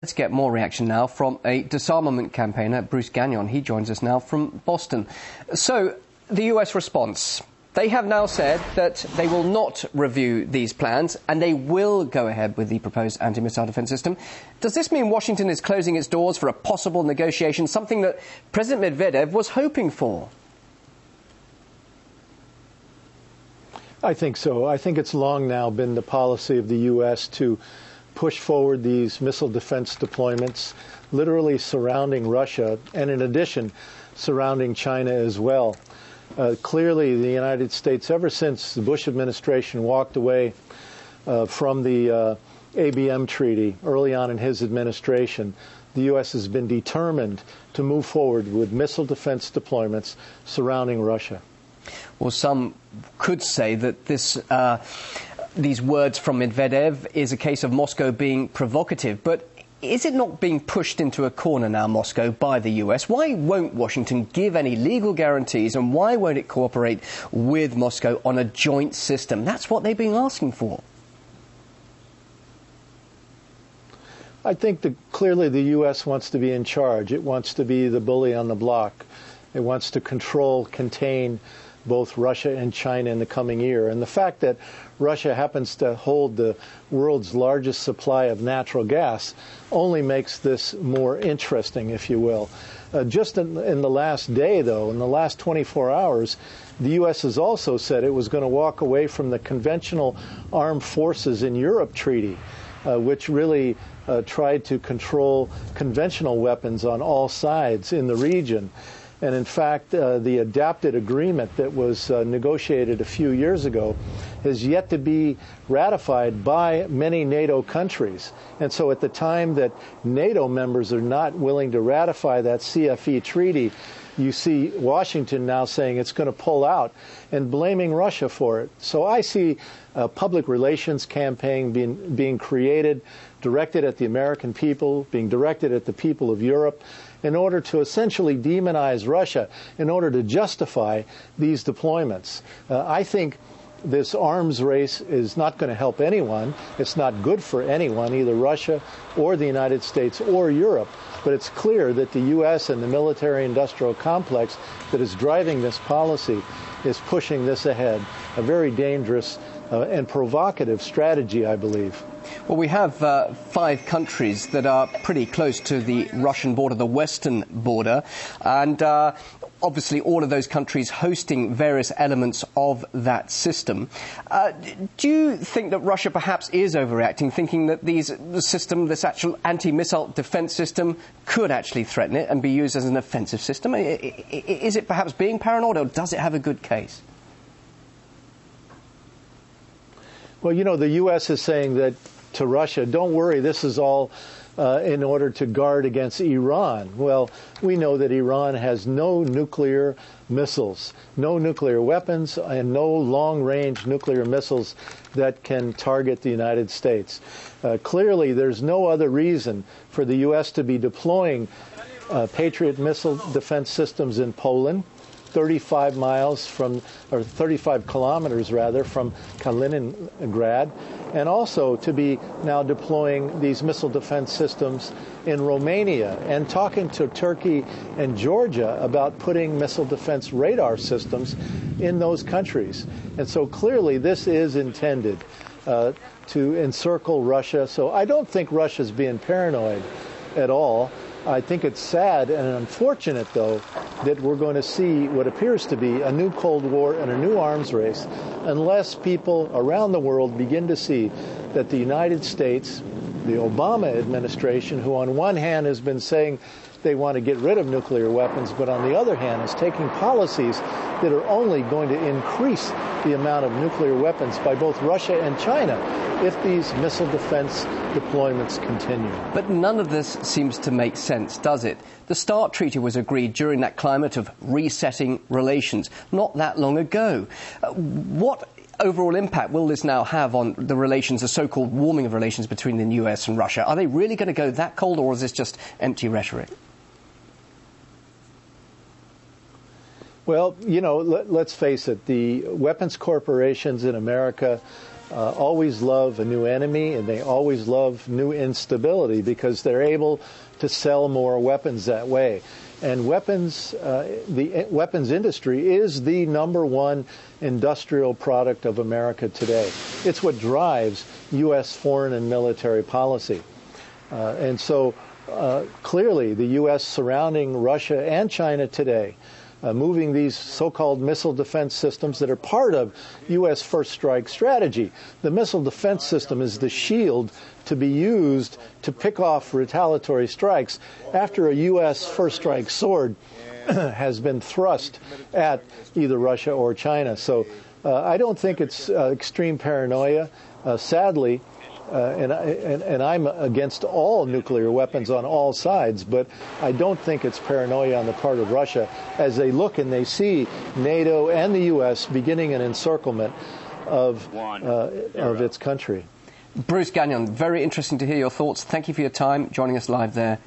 Let's get more reaction now from a disarmament campaigner, Bruce Gagnon. He joins us now from Boston. So, the US response. They have now said that they will not review these plans and they will go ahead with the proposed anti-missile defense system. Does this mean Washington is closing its doors for a possible negotiation, something that President Medvedev was hoping for? I think so. I think it's long now been the policy of the U.S. to push forward these missile defense deployments, literally surrounding Russia, and in addition, surrounding China as well. Clearly, the United States, ever since the Bush administration walked away from the ABM treaty early on in his administration, the U.S. has been determined to move forward with missile defense deployments surrounding Russia. Well, some could say that these words from Medvedev is a case of Moscow being provocative, but is it not being pushed into a corner now, Moscow, by the US? Why won't Washington give any legal guarantees, and why won't it cooperate with Moscow on a joint system? That's what they've been asking for. I think that clearly the U.S. wants to be in charge. It wants to be the bully on the block. It wants to control, contain both Russia and China in the coming year. And the fact that Russia happens to hold the world's largest supply of natural gas only makes this more interesting, if you will. Just in the last day, though, in the last 24 hours, the U.S. has also said it was going to walk away from the Conventional Armed Forces in Europe treaty, which really tried to control conventional weapons on all sides in the region. And in fact, the adapted agreement that was negotiated a few years ago is yet to be ratified by many NATO countries. And so at the time that NATO members are not willing to ratify that CFE treaty, you see Washington now saying it's going to pull out and blaming Russia for it. So I see a public relations campaign being created, directed at the American people, being directed at the people of Europe, in order to essentially demonize Russia, in order to justify these deployments. I think this arms race is not going to help anyone. It's not good for anyone, either Russia or the United States or Europe. But it's clear that the U.S. and the military-industrial complex that is driving this policy is pushing this ahead. A very dangerous and provocative strategy, I believe. Well, we have 5 countries that are pretty close to the Russian border, the western border, and obviously all of those countries hosting various elements of that system. Do you think that Russia perhaps is overreacting, thinking that this actual anti-missile defense system could actually threaten it and be used as an offensive system? Is it perhaps being paranoid, or does it have a good case? Well, you know, the U.S. is saying that to Russia, don't worry, this is all in order to guard against Iran. Well, we know that Iran has no nuclear missiles, no nuclear weapons, and no long-range nuclear missiles that can target the United States. Clearly, there's no other reason for the U.S. to be deploying Patriot missile defense systems in Poland, 35 kilometers rather, from Kaliningrad, and also to be now deploying these missile defense systems in Romania, and talking to Turkey and Georgia about putting missile defense radar systems in those countries. And so clearly this is intended to encircle Russia. So I don't think Russia's being paranoid at all. I think it's sad and unfortunate, though, that we're going to see what appears to be a new Cold War and a new arms race unless people around the world begin to see that the United States, the Obama administration, who on one hand has been saying they want to get rid of nuclear weapons, but on the other hand is taking policies that are only going to increase the amount of nuclear weapons by both Russia and China if these missile defense deployments continue. But none of this seems to make sense, does it? The START Treaty was agreed during that climate of resetting relations not that long ago. What overall impact will this now have on the relations, the so-called warming of relations between the US and Russia? Are they really going to go that cold, or is this just empty rhetoric? Well, you know, let's face it, the weapons corporations in America always love a new enemy, and they always love new instability because they're able to sell more weapons that way. And weapons, the weapons industry is the #1 industrial product of America today. It's what drives U.S. foreign and military policy. And so clearly the U.S. surrounding Russia and China today, moving these so-called missile defense systems that are part of U.S. first strike strategy. The missile defense system is the shield to be used to pick off retaliatory strikes after a U.S. first strike sword has been thrust at either Russia or China. So I don't think it's extreme paranoia. Sadly, and I'm against all nuclear weapons on all sides, but I don't think it's paranoia on the part of Russia as they look and they see NATO and the U.S. beginning an encirclement of its country. Bruce Gagnon, very interesting to hear your thoughts. Thank you for your time, joining us live there